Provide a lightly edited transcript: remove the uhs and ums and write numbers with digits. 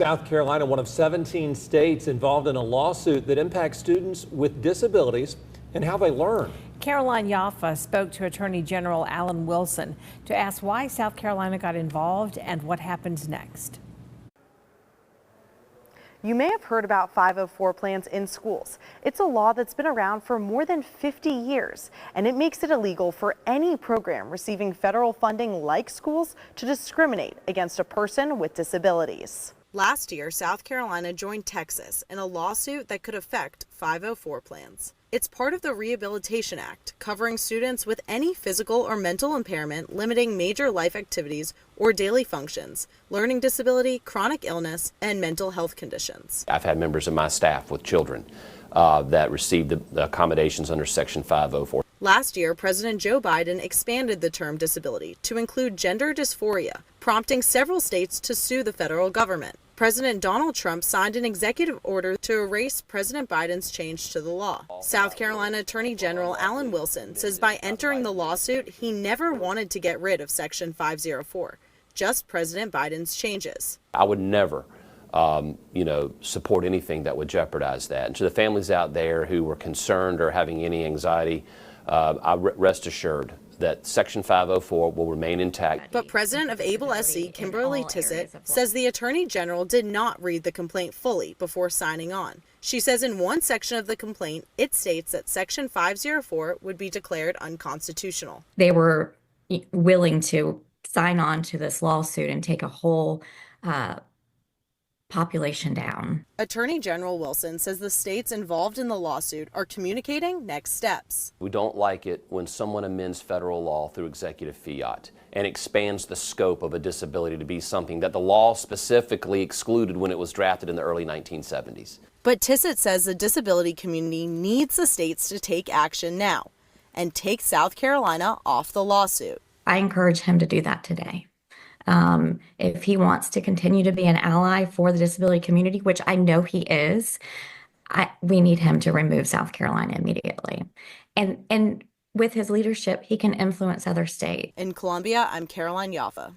South Carolina, one of 17 states involved in a lawsuit that impacts students with disabilities and how they learn. Caroline Jaffa spoke to Attorney General Alan Wilson to ask why South Carolina got involved and what happens next. You may have heard about 504 plans in schools. It's a law that's been around for more than 50 years, and it makes it illegal for any program receiving federal funding like schools to discriminate against a person with disabilities. Last year, South Carolina joined Texas in a lawsuit that could affect 504 plans. It's part of the Rehabilitation Act, covering students with any physical or mental impairment limiting major life activities or daily functions, learning disability, chronic illness, and mental health conditions. I've had members of my staff with children that received the accommodations under Section 504. Last year, President Joe Biden expanded the term disability to include gender dysphoria, prompting several states to sue the federal government. President Donald Trump signed an executive order to erase President Biden's change to the law. South Carolina Attorney General Alan Wilson says by entering the lawsuit, he never wanted to get rid of Section 504, just President Biden's changes. I would never support anything that would jeopardize that. And to the families out there who were concerned or having any anxiety, rest assured that Section 504 will remain intact. But President of Able SC, Kimberly Tissett, says the Attorney General did not read the complaint fully before signing on. She says in one section of the complaint, it states that Section 504 would be declared unconstitutional. They were willing to sign on to this lawsuit and take a whole population down. Attorney General Wilson says the states involved in the lawsuit are communicating next steps. We don't like it when someone amends federal law through executive fiat and expands the scope of a disability to be something that the law specifically excluded when it was drafted in the early 1970s. But Tissett says the disability community needs the states to take action now and take South Carolina off the lawsuit. I encourage him to do that today. If he wants to continue to be an ally for the disability community, which I know he is, we need him to remove South Carolina immediately. And with his leadership, he can influence other states. In Columbia, I'm Caroline Jaffa.